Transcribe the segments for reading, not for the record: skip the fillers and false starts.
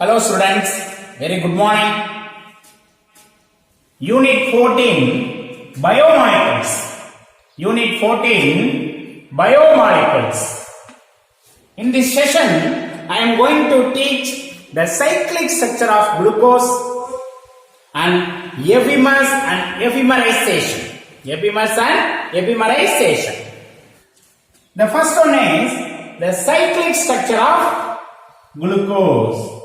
Hello students, very good morning. Unit 14 Biomolecules. Unit 14 Biomolecules. In this session, I am going to teach the cyclic structure of glucose and epimers and epimerisation. Epimers and epimerisation. The first one is the cyclic structure of glucose.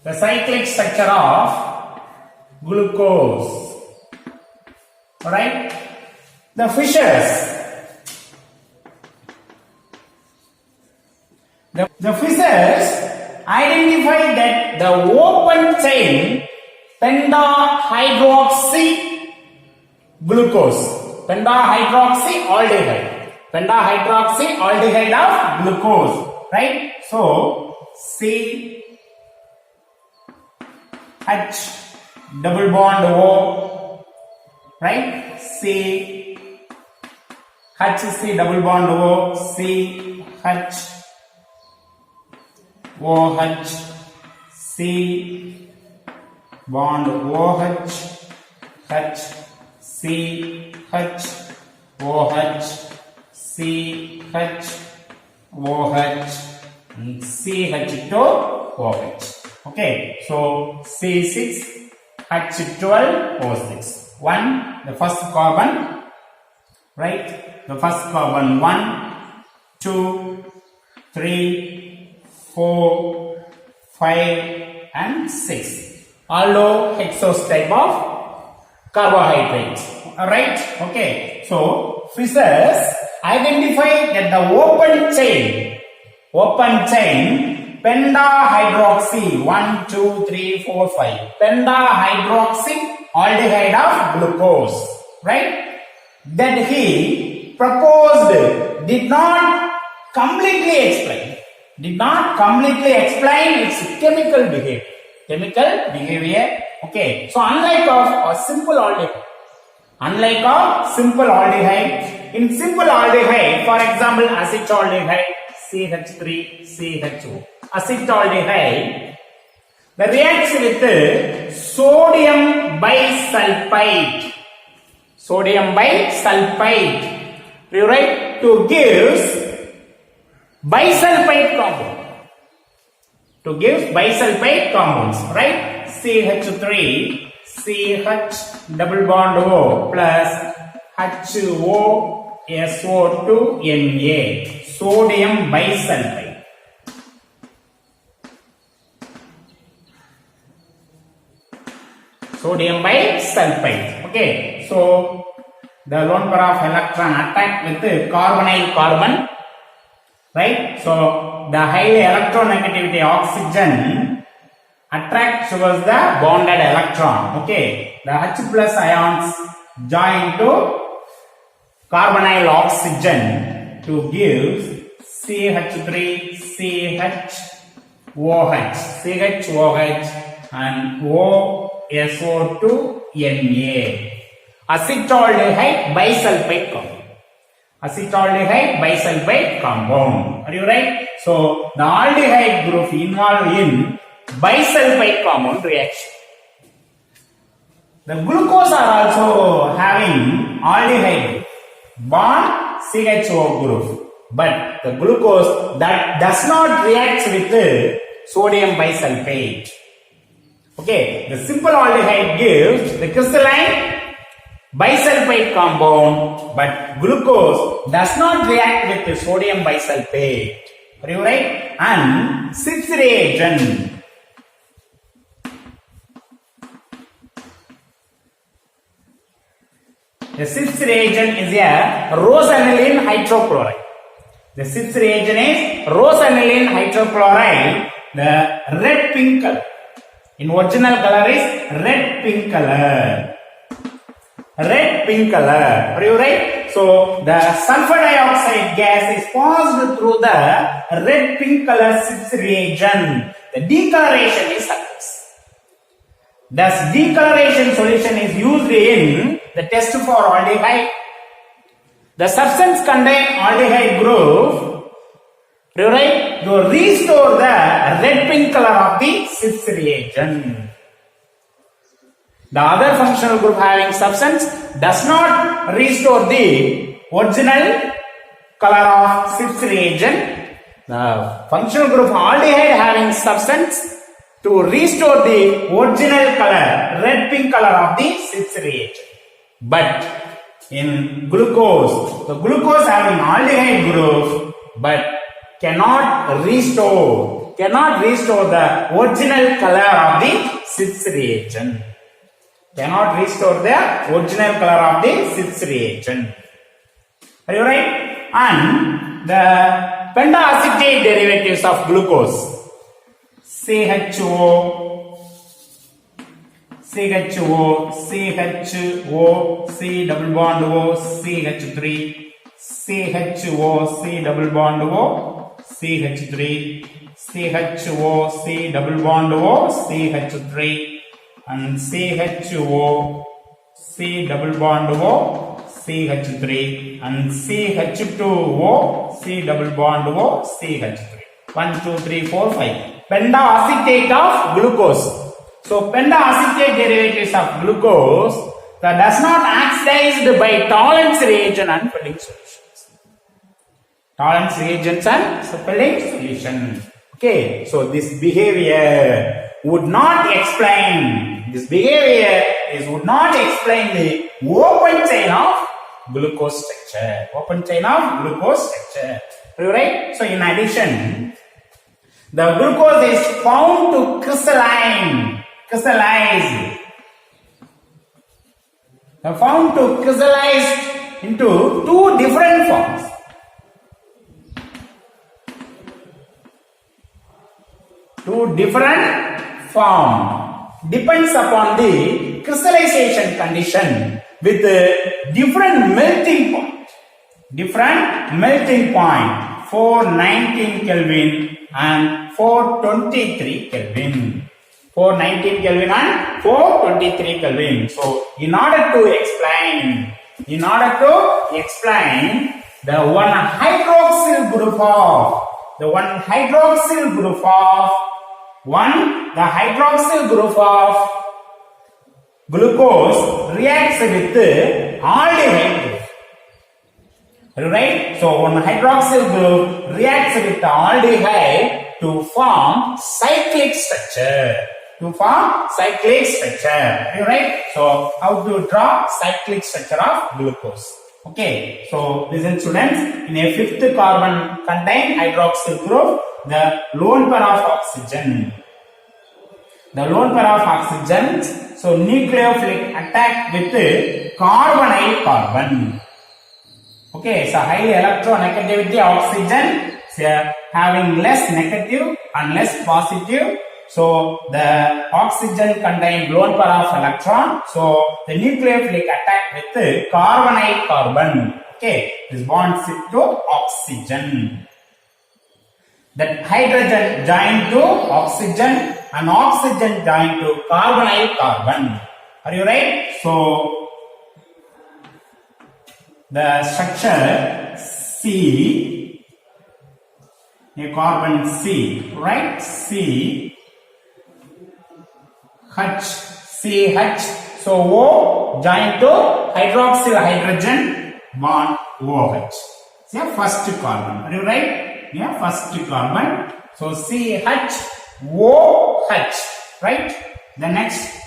The cyclic structure of glucose. Alright? The fissures. The fissures identify that the open chain pentahydroxy glucose. Pentahydroxyaldehyde. Pentahydroxyaldehyde of glucose. Right? So, C H double bond O, right? C HC double bond O, C H OH, C bond OH, H C H OH, C H OH, and CH to OH. Okay, so C6 H12 O6. 1, the first carbon, right? The first carbon 1, 2, 3, 4, 5, and 6. Although hexose type of carbohydrates. Alright? Okay, so fissures identify that the open chain pentahydroxy 1, 2, 3, 4, 5 pentahydroxyaldehyde of glucose, right? That he proposed did not completely explain its chemical behavior. Okay, so unlike a simple aldehyde, in simple aldehyde, for example acetaldehyde, CH3, CHO. Acetaldehyde, that reacts with sodium bisulfite. Right? To give bisulfite compounds. Right? CH3, CH double bond O plus HO SO2 Na. Sodium bisulfite. Okay, so the lone pair of electron attack with the carbonyl carbon, right? So the highly electronegativity oxygen attracts towards the bonded electron. Okay, the H plus ions join to carbonyl oxygen to give CH3, CHOH and OSO2 Na. Acetaldehyde bisulfite compound. Are you right? So the aldehyde group involved in bisulfite compound reaction. The glucose are also having aldehyde bond CHO group. But the glucose that does not react with the sodium bisulfate. Okay, the simple aldehyde gives the crystalline bisulfite compound, but glucose does not react with the sodium bisulfate. Are you right? And sixth reagent. The sixth reagent is a rosanilin hydrochloride. The sixth reagent is rosanilin hydrochloride, the red pink color. In original color is red pink color. Are you right? So the sulfur dioxide gas is passed through the red pink color sixth reagent. The decoloration is occurs. Thus, decoloration solution is used in the test for aldehyde. The substance contain aldehyde group, right? You restore the red-pink color of the cis reagent. The other functional group having substance does not restore the original color of cis reagent. The functional group aldehyde having substance to restore the original color, red-pink color of the cis reagent. But in glucose, the glucose having aldehyde group, but cannot restore the original color of the cis reagent. Cannot restore the original color of the cis reagent. Are you right? And the pentaacetate derivatives of glucose, CHO, C double bond O, CH3, CHO, C double bond O, CH3, CHO, C double bond O, CH3, and CHO, C double bond O, CH3, and CH2O, C double bond O, CH3. 1, 2, 3, 4, 5. Pentaacetate of glucose. So pentaacetate derivatives of glucose that does not oxidized by Tollens reagent and filling solutions. Tollens reagents and filling solution. Okay, so this behavior would not explain. This behavior would not explain the open chain of glucose structure. Open chain of glucose structure. Right? So in addition, the glucose is found to crystallize. They found to crystallize into two different forms. Two different forms. Depends upon the crystallization condition with different melting point. Different melting point. 419 Kelvin and 423 Kelvin. 419 Kelvin and 423 Kelvin. So, in order to explain the one hydroxyl group of glucose reacts with aldehyde group. Right? So, one hydroxyl group reacts with the aldehyde to form cyclic structure. Right? So, how to draw cyclic structure of glucose? Okay. So, listen students, in a fifth carbon contain hydroxyl group, the lone pair of oxygen. So nucleophilic attack with carbonyl carbon. Okay, so high electronegativity oxygen having less negative and less positive. So the oxygen contain lone pair of electron. So the nucleophilic attack with carbonyl carbon. Okay, this bonds it to oxygen. That hydrogen joined to oxygen and oxygen joined to carbonyl carbon. Are you right? So the structure C, a carbon C, right? CH. So O joined to hydroxyl hydrogen bond OH. Yeah, first carbon. Are you right? Yeah, first carbon. So CHOH, right? The next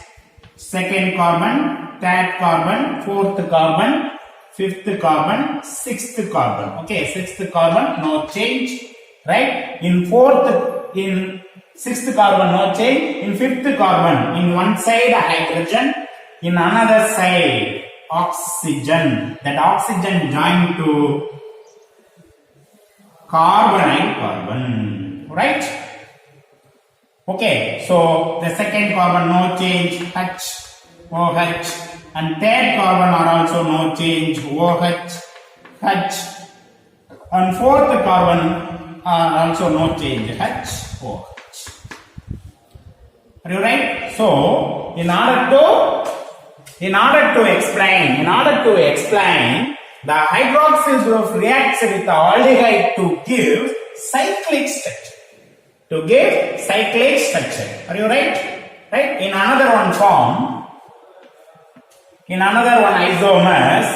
second carbon, third carbon, fourth carbon, fifth carbon, sixth carbon. Okay, sixth carbon, no change, right? In sixth carbon, no change. In fifth carbon, in one side hydrogen, in another side oxygen. That oxygen joined to carbonyl carbon, right? Okay, so the second carbon no change, OH, and third carbon are also no change, OH, and fourth carbon are also no change, OH. Are you right? So, in order to explain The hydroxyl group reacts with the aldehyde to give cyclic structure. To give cyclic structure. Are you right? Right? In another one form, in another one isomers,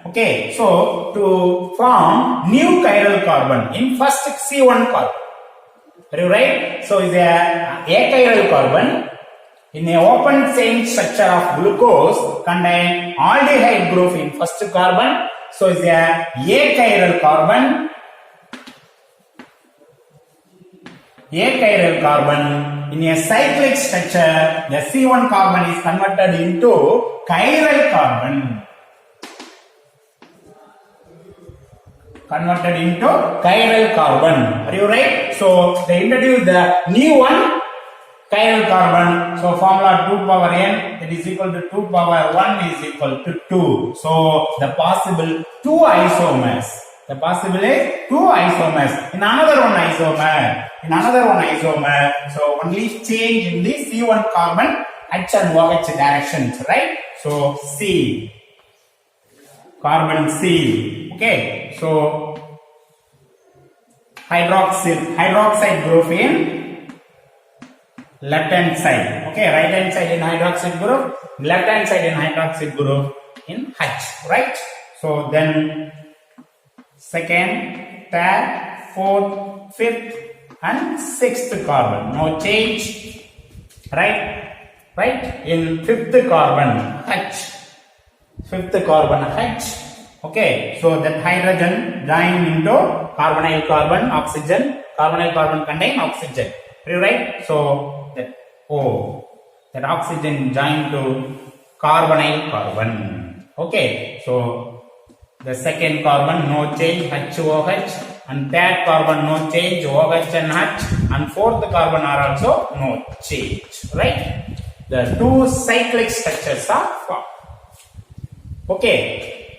okay, so to form new chiral carbon in first C1 carbon. Are you right? So is a chiral carbon in a open chain structure of glucose contain aldehyde group in first carbon. So is a chiral carbon. Chiral carbon in a cyclic structure, the C1 carbon is converted into chiral carbon. Converted into chiral carbon. Are you right? So they introduce the new one, chiral carbon. So formula 2 power n, that is equal to 2 power 1 is equal to 2. So the possible 2 isomers. The possible is 2 isomers. In another one isomer. In another one isomer. So only change in the C1 carbon H and OH directions, right? So C. Carbon C. Okay. So hydroxide group in left hand side. Okay. Right hand side in hydroxide group. Left hand side in hydroxide group in H. Right? So then second, third, fourth, fifth and sixth carbon. No change. Right? Right? In fifth carbon H. Fifth carbon H. Okay. So that hydrogen join into carbonyl carbon, oxygen. Carbonyl carbon contain oxygen. Right? So that O. That oxygen join to carbonyl carbon. Okay. So the second carbon no change HOH and third carbon no change OH and H and fourth carbon are also no change, right? The two cyclic structures are formed. Okay,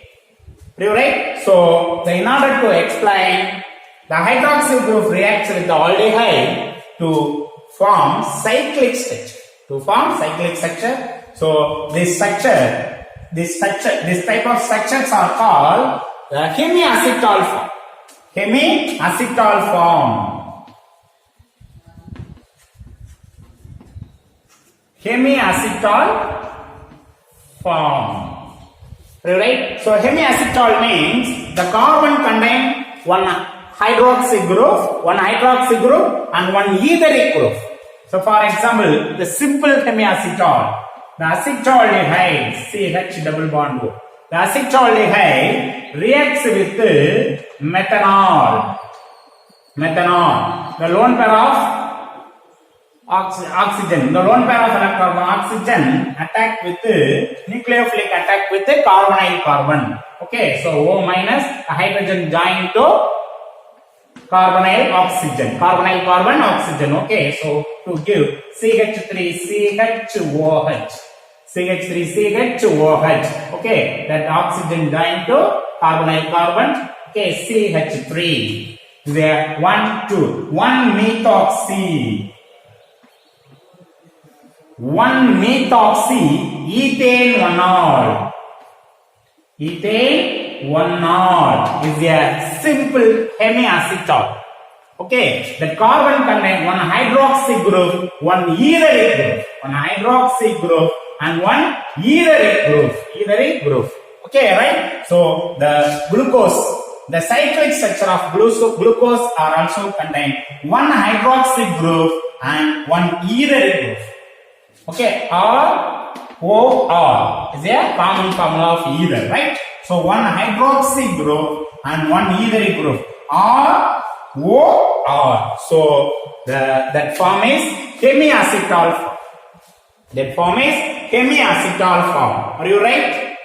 right? So in order to explain, the hydroxyl group reacts with the aldehyde to form cyclic structure. To form cyclic structure. So this type of structures are called the hemiacetal form. Hemiacetal form. Hemiacetal form. Right? So hemiacetal means the carbon contain one hydroxy group and one etheric group. So for example, the simple hemiacetal. The acetaldehyde, CH double bond O. The acetaldehyde reacts with methanol. The lone pair of oxygen. The lone pair of electron oxygen attack with nucleophilic attack with carbonyl carbon. Okay, so O minus a hydrogen join to carbonyl oxygen. Carbonyl carbon oxygen. Okay, so to give CH3CHOH. CH3CHOH. Okay, that oxygen join to carbonyl carbon. Okay, CH3. There 1, 2. 1 methoxy. 1 methoxy ethane 1-ol. Ethane 1-ol is a simple hemiacetal. Okay, the carbon contains one hydroxy group, one etheric group. One hydroxy group and one etheric group. Okay, right? So the glucose, the cyclic structure of glucose are also contain one hydroxy group and one etheric group. Okay, R is a common formula of ether, right? So one hydroxy group and one etheric group. R. So that form is hemiacetal form. That form is hemiacetal form. Are you right?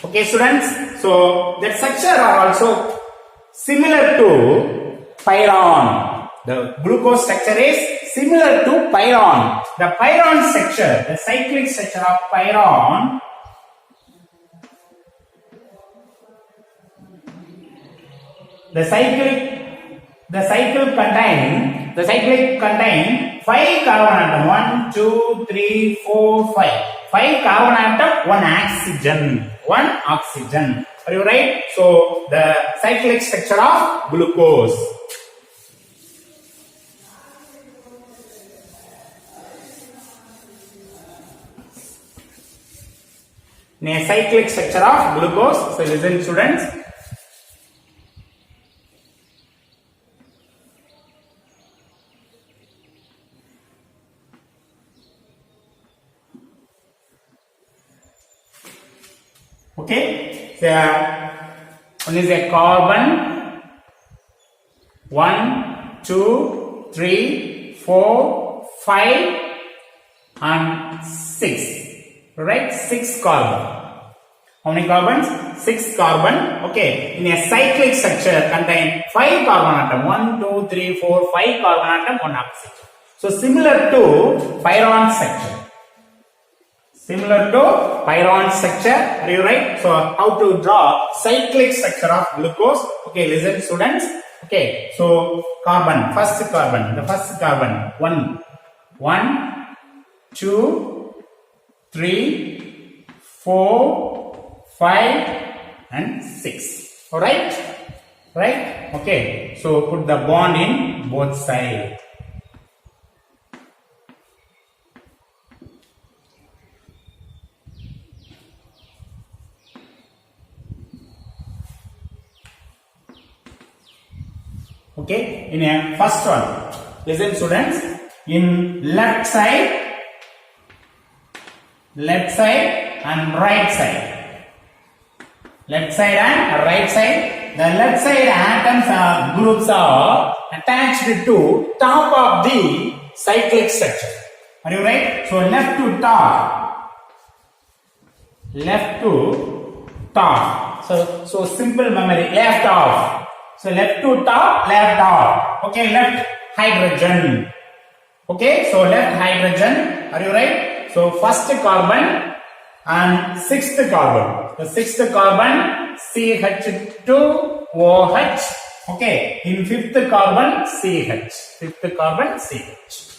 Okay, students. So that structure are also similar to pyron. The glucose structure is similar to pyron. The pyron structure, the cyclic structure of pyron, the cyclic contain 5 carbon atom. 1, 2, 3, 4, 5. 5 carbon atom, 1 oxygen. 1 oxygen. Are you right? So the cyclic structure of glucose. In a cyclic structure of glucose, so listen students. Okay, so one is a carbon, 1, 2, 3, 4, 5 and 6. Right, 6 carbon. How many carbons? 6 carbon. Okay, in a cyclic structure contain 5 carbon atom. 1, 2, 3, 4, 5 carbon atom, 1 oxygen. So similar to pyron structure. Similar to pyron structure. Are you right? So how to draw cyclic structure of glucose? Okay, listen students. Okay, so carbon, first carbon, the first carbon, 1, 2, 3, 4, 5 and 6. Alright? Right? Okay. So put the bond in both sides. Okay. In a first one, listen students. In left side and right side. Left side and right side. The left side atoms groups are attached to top of the cyclic structure. Are you right? So left to top. Left to top. So simple memory. Left off. So left to top, left off. Okay, left hydrogen. Okay, so left hydrogen. Are you right? So first carbon and sixth carbon. The sixth carbon CH2OH. Okay. In fifth carbon CH. Fifth carbon CH.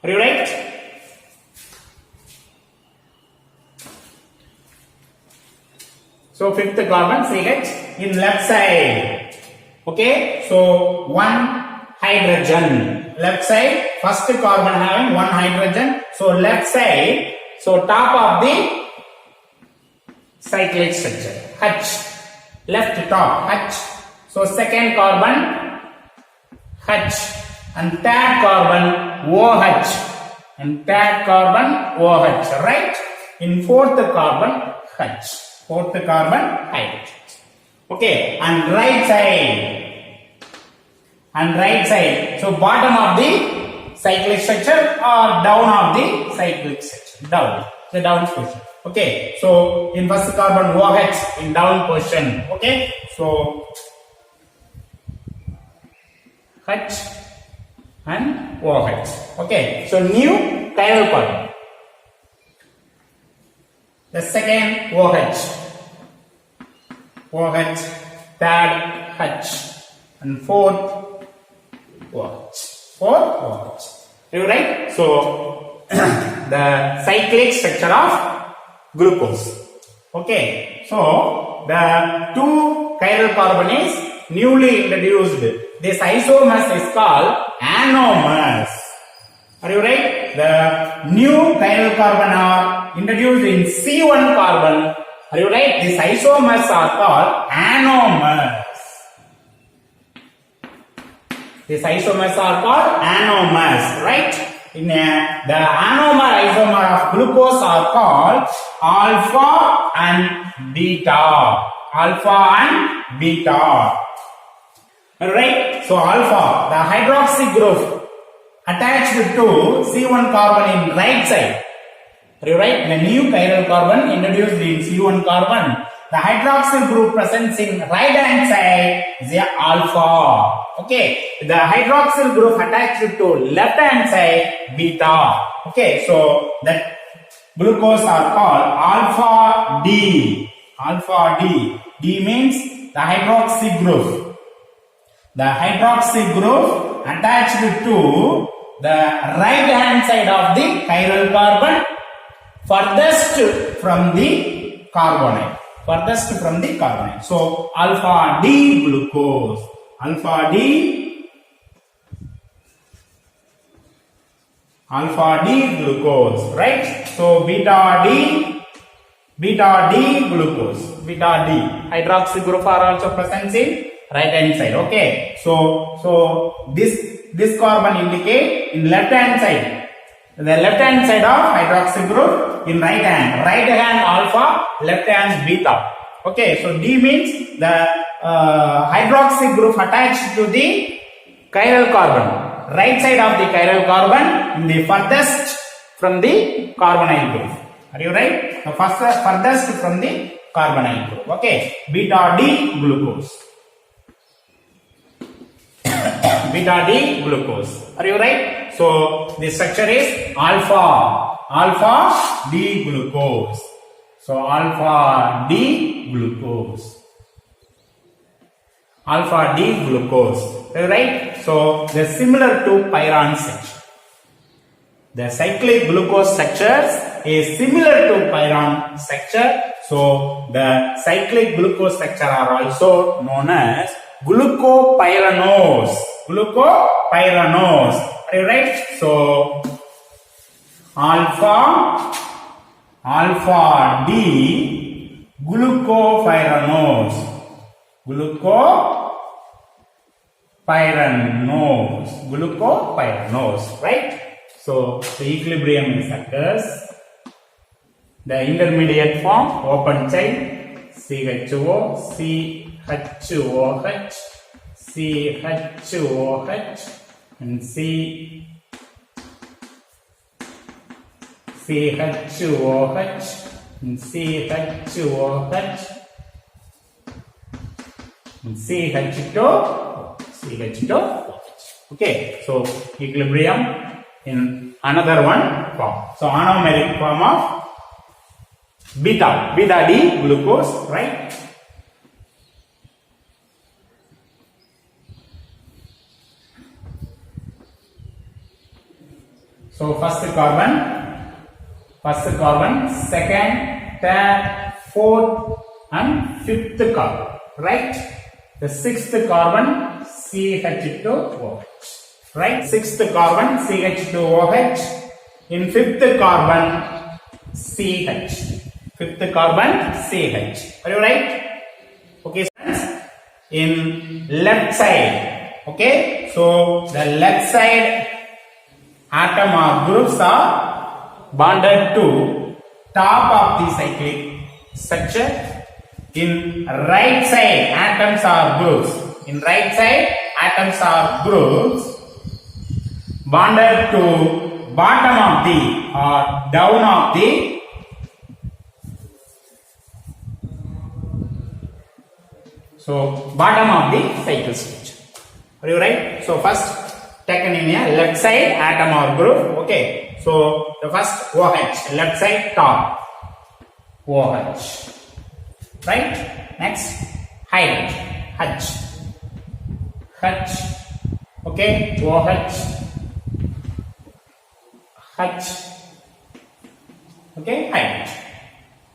Are you right? So fifth carbon CH in left side. Okay. So one hydrogen. Left side, first carbon having 1 hydrogen. So left side, so top of the cyclic structure, H. Left top, H. So second carbon, H. And third carbon, OH. And third carbon, OH. Right? In fourth carbon, H. Fourth carbon, hydrogen. Okay. And right side. And right side. So bottom of the cyclic structure or down of the cyclic structure. Down. The down position. Okay. So in first carbon OH in down position. Okay. So H and OH. Okay. So new chiral carbon. The second OH. OH. Third H. And fourth OH. OH. You right? So the cyclic structure of glucose. Okay. So the two chiral carbon is newly introduced. This isomers is called anomers. Are you right? The new chiral carbon are introduced in C1 carbon. Are you right? These isomers are called anomers. These isomers are called anomers, right? The anomer isomer of glucose are called alpha and beta. Alpha and beta. Alright? So alpha, the hydroxy group attached to C1 carbon in right side. Are you right? The new chiral carbon introduced in C1 carbon. The hydroxyl group present in right hand side is a alpha. Okay. The hydroxyl group attached to left hand side beta. Okay. So that glucose are called alpha D. Alpha D. D means the hydroxy group. The hydroxy group attached to the right hand side of the chiral carbon furthest from the carbonate. furthest from the carbonyl. So alpha D glucose, alpha D glucose, right? So beta D glucose, beta D hydroxy group are also present in right hand side. Okay, so this carbon indicate in left hand side, the left hand side of hydroxy group in right hand alpha, left hand beta. Okay, so D means the hydroxy group attached to the chiral carbon, right side of the chiral carbon, in the furthest from the carbonyl group. Are you right? The furthest from the carbonyl group. Okay, beta D glucose. Beta D glucose. Are you right? So the structure is alpha D glucose. So alpha D glucose. Alpha D glucose. Are you right? So they are similar to pyran structure. The cyclic glucose structures is similar to pyran structure. So the cyclic glucose structure are also known as glucopyranose. Glucopyranose. Are you right? So alpha D glucopyranose. Glucopyranose, right? So the equilibrium is occurs. The intermediate form, open chain, CHO, CHOH, CHOH, and CHOH, and CHOH, and CH2. Okay, so equilibrium in another one form. So anomeric form of beta D glucose, right? So first carbon, second, third, fourth, and fifth carbon, right? The sixth carbon, CH2OH, right? Sixth carbon, CH2OH. In fifth carbon, CH. Fifth carbon, CH. Are you right? Okay, friends. In left side, okay? So the left side atom or groups are bonded to top of the cyclic structure. In right side, atoms are groups. In right side, atoms are groups bonded to bottom of the or down of the bottom of the cycle structure. Are you right? So first taken in a left side atom or group. Okay. So the first OH, left side top OH. Right? Next hydrogen H. Okay, OH, H. Okay, hydrogen.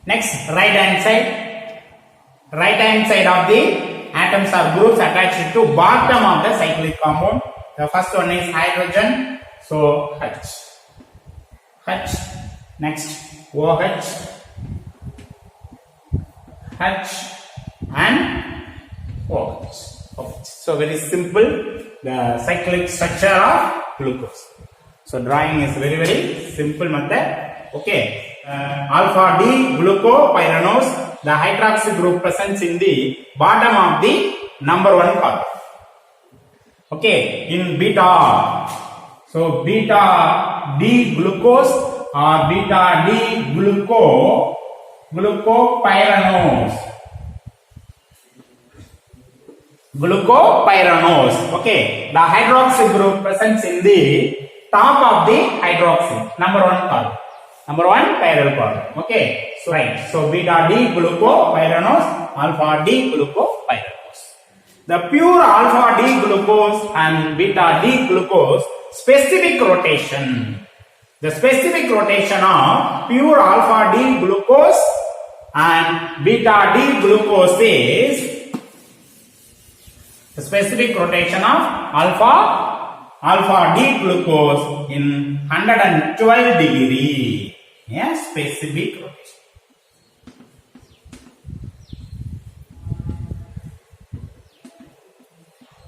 Next right hand side of the atoms or groups attached to bottom of the cyclic compound. The first one is hydrogen. So H. Next OH, H, and OH. So very simple, the cyclic structure of glucose. So drawing is very simple method. Okay, alpha D glucopyranose, the hydroxy group presents in the bottom of the number 1 carbon. Okay, in beta, so beta D glucose or beta D glucopyranose. Okay, the hydroxy group presents in the top of the hydroxy, number 1 carbon, number 1 chiral carbon. Okay, so right, so beta D glucopyranose, alpha D glucopyranose. The pure alpha D glucose and beta D glucose specific rotation. The specific rotation of pure alpha D glucose and beta D glucose is the specific rotation of alpha D glucose in 112 degree. Yeah, specific rotation.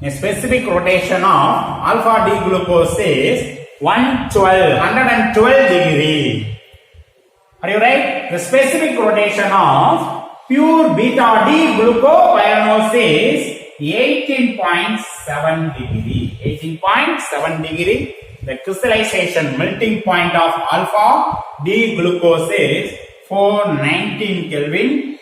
A specific rotation of alpha D glucose is 112 degree. Are you right? The specific rotation of pure beta D glucopyranose is 18.7 degree. 18.7 degree. The crystallization melting point of alpha D glucose is 419 Kelvin.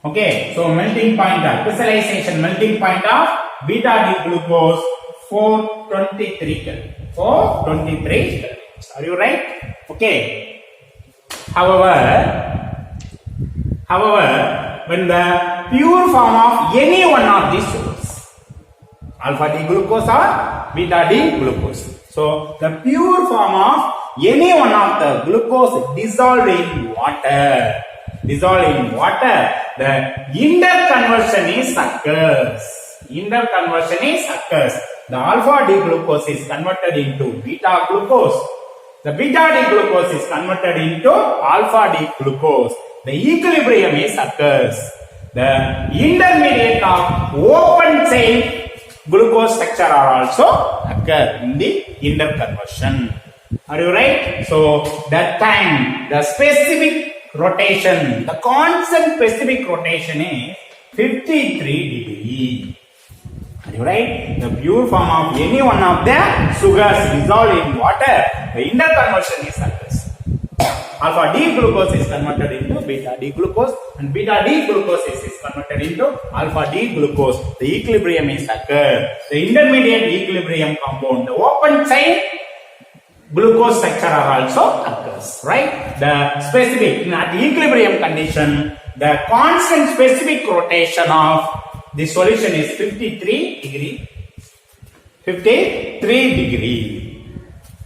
Okay, so melting point of crystallization melting point of beta D glucose 423 Kelvin. 423 Kelvin. Are you right? Okay. However, when the pure form of any one of these sugars, alpha D glucose or beta D glucose. So the pure form of any one of the glucose dissolved in water, the interconversion is occurs. The alpha D glucose is converted into beta glucose. The beta D glucose is converted into alpha D glucose. The equilibrium is occurs. The intermediate of open chain glucose structure are also occur in the interconversion. Are you right? So that time the specific rotation, the constant specific rotation is 53 degree. Are you right? The pure form of any one of the sugars dissolved in water, the interconversion is occurs. Alpha D glucose is converted into beta D glucose and beta D glucose is converted into alpha D glucose. The equilibrium is occur. The intermediate equilibrium compound, the open chain glucose structure are also occurs. Right? The specific, at the equilibrium condition, the constant specific rotation of the solution is 53 degree. 53 degree.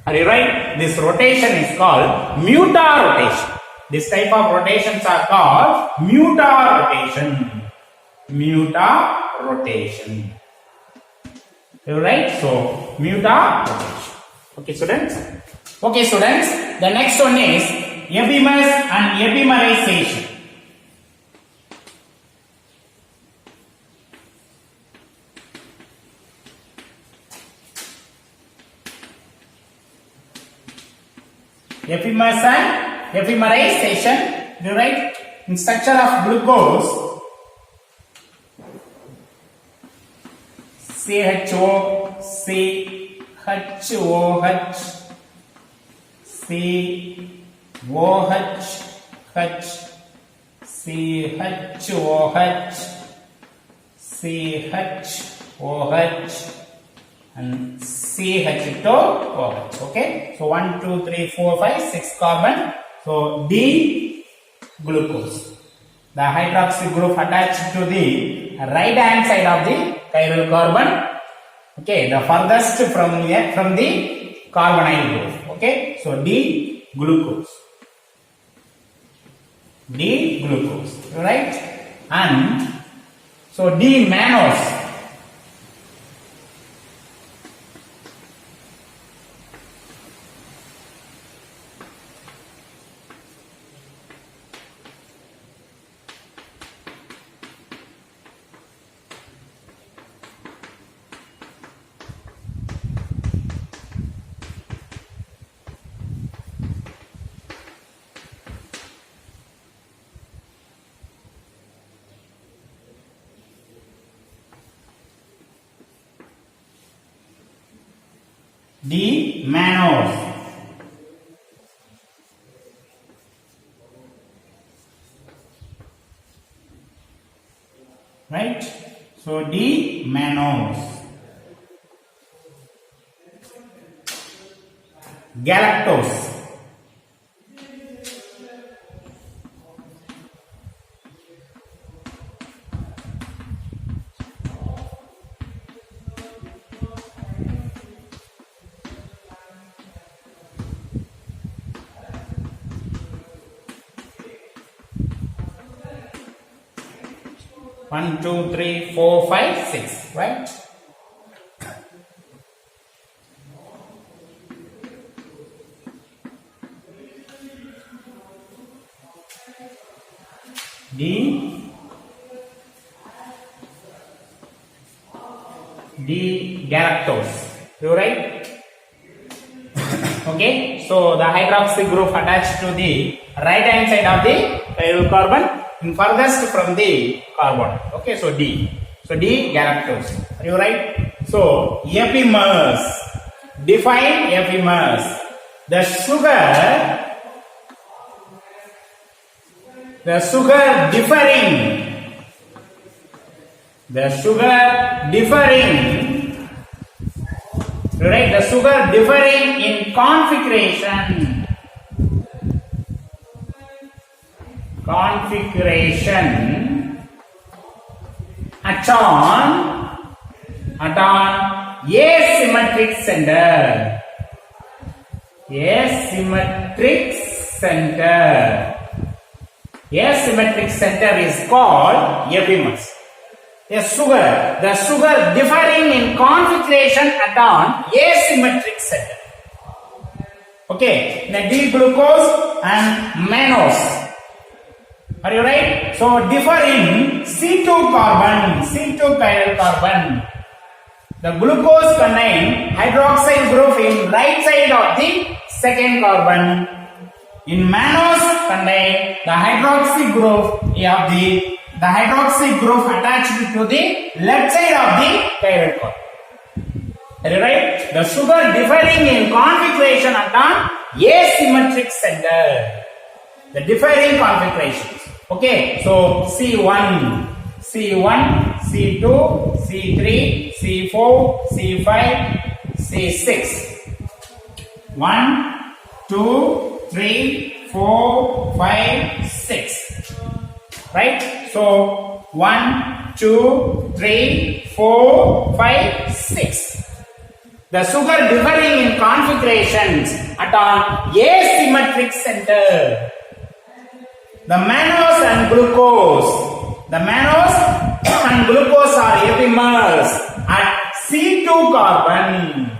Are you right? This rotation is called mutar rotation. This type of rotations are called mutar rotation. Mutar rotation. Are you right? So, mutar rotation. Okay, students? Okay, students. The next one is Epimers and epimerization. Epimers and epimerization, you write in structure of glucose CHO, CHOH, COH, CHOH, and CH2OH. Okay, so 1, 2, 3, 4, 5, 6 carbon. So D glucose. The hydroxy group attached to the right hand side of the chiral carbon. Okay, the furthest from the carbonyl group. Okay, so D glucose. D glucose. Right? And so D mannose. D mannose. Right? So D mannose. Galactose. 1, 2, 3, 4, 5, 6, right? D-galactose. You right? Okay. So the hydroxy group attached to the right hand side of the chiral carbon, in furthest from the carbon. Okay. So D. So D-galactose. Are you right? So epimers. Define epimers. The sugar differing. The sugar differing, right? The sugar differing in configuration. At on asymmetric center. Asymmetric center is called epimers. The sugar differing in configuration at an asymmetric center. Okay, the D-glucose and mannose. Are you right? So differ in C2 chiral carbon. The glucose contain hydroxyl group in right side of the second carbon. In mannose contain the hydroxy group of the hydroxy group attached to the left side of the chiral carbon. Are you right? The sugar differing in configuration at an asymmetric center. The differing configurations. Okay, so C1, C2, C3, C4, C5, C6. 1, 2, 3, 4, 5, 6. Right? So 1, 2, 3, 4, 5, 6. The sugar differing in configurations at an asymmetric center. The mannose and glucose. The mannose and glucose are epimers at C2 carbon.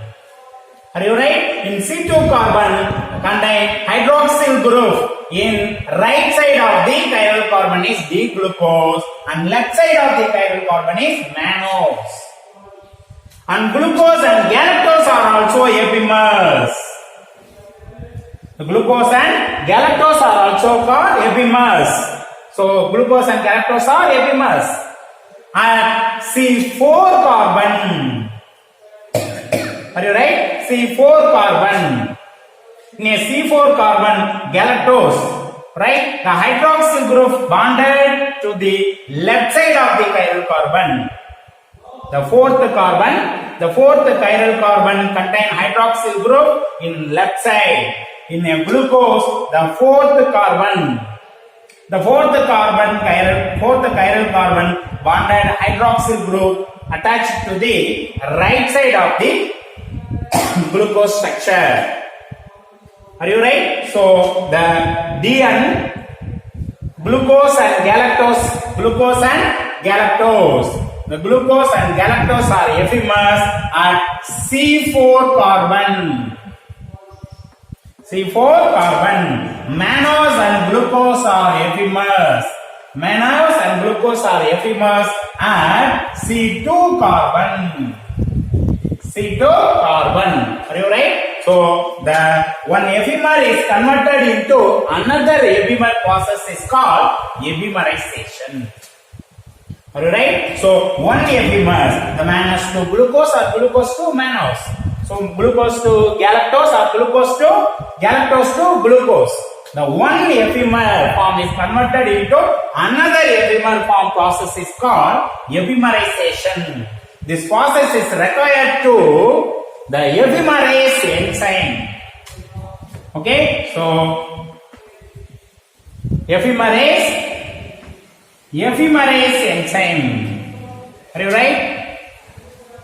Are you right? In C2 carbon contain hydroxyl group. In right side of the chiral carbon is D-glucose and left side of the chiral carbon is mannose. And glucose and galactose are also epimers. The glucose and galactose are also called epimers. So glucose and galactose are epimers. At C4 carbon. Are you right? C4 carbon. In a C4 carbon galactose, right? The hydroxyl group bonded to the left side of the chiral carbon. The fourth chiral carbon contain hydroxyl group in left side. In a glucose, the fourth chiral carbon bonded hydroxyl group attached to the right side of the glucose structure. Are you right? So the D and glucose and galactose. The glucose and galactose are epimers at C4 carbon. Mannose and glucose are epimers. At C2 carbon. Are you right? So the one epimer is converted into another epimer process is called epimerisation. Are you right? So one epimer, the mannose to glucose or glucose to mannose. So glucose to galactose or galactose to glucose. The one epimer form is converted into another epimer form process is called epimerisation. This process is required to the epimerase enzyme. Okay, so epimerase enzyme. Are you right?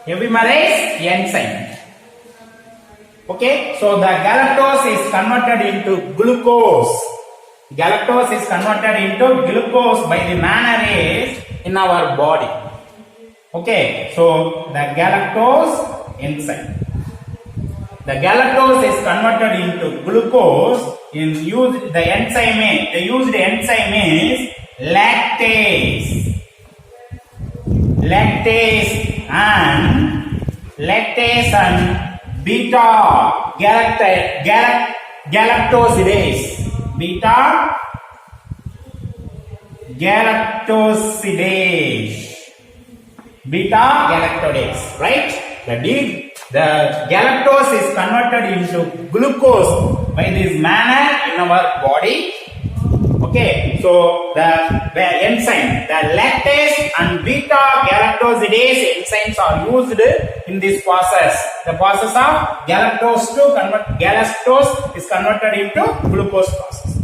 Epimerase enzyme. Okay, so the galactose is converted into glucose. galactose is converted into glucose by the manner is in our body. Okay, so the galactose enzyme. The galactose is converted into glucose in the used enzyme is lactase. Lactase and beta galactosidase. Beta galactose, right? The galactose is converted into glucose by this manner in our body. Okay, so the enzyme, the lactase and beta galactosidase enzymes are used in this process. The process of galactose is converted into glucose process.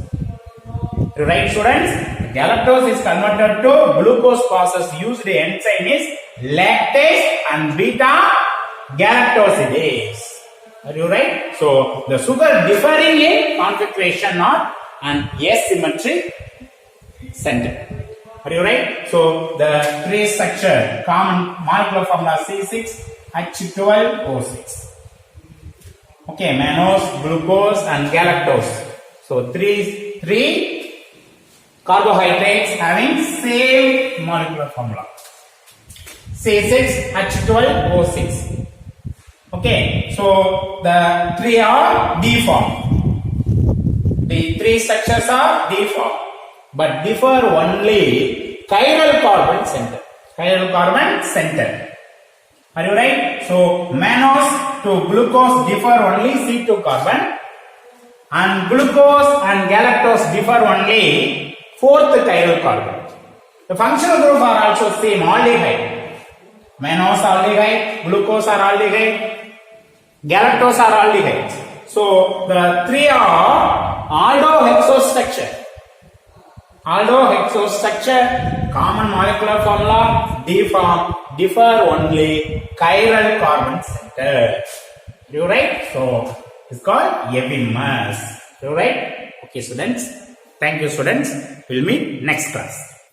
Right, students? Galactose is converted to glucose process. Used enzyme is lactase and beta galactosidase. Are you right? So the sugar differing in configuration or an asymmetric center. Are you right? So the trace structure, common molecular formula C6H12O6. Okay, mannose, glucose and galactose. So three carbohydrates having same molecular formula. C6H12O6. Okay, so the three are deformed. The three structures are deformed, but differ only chiral carbon center. Chiral carbon center. Are you right? So mannose to glucose differ only C2 carbon, and glucose and galactose differ only fourth chiral carbon. The functional group are also same, aldehyde. Mannose aldehyde, glucose are aldehyde, galactose are aldehydes. So the three are aldohexostructure. Aldohexostructure, common molecular formula, deform, differ only chiral carbon center. You right? So it's called Epimers. You right? Okay, students. Thank you, students. We'll meet next class.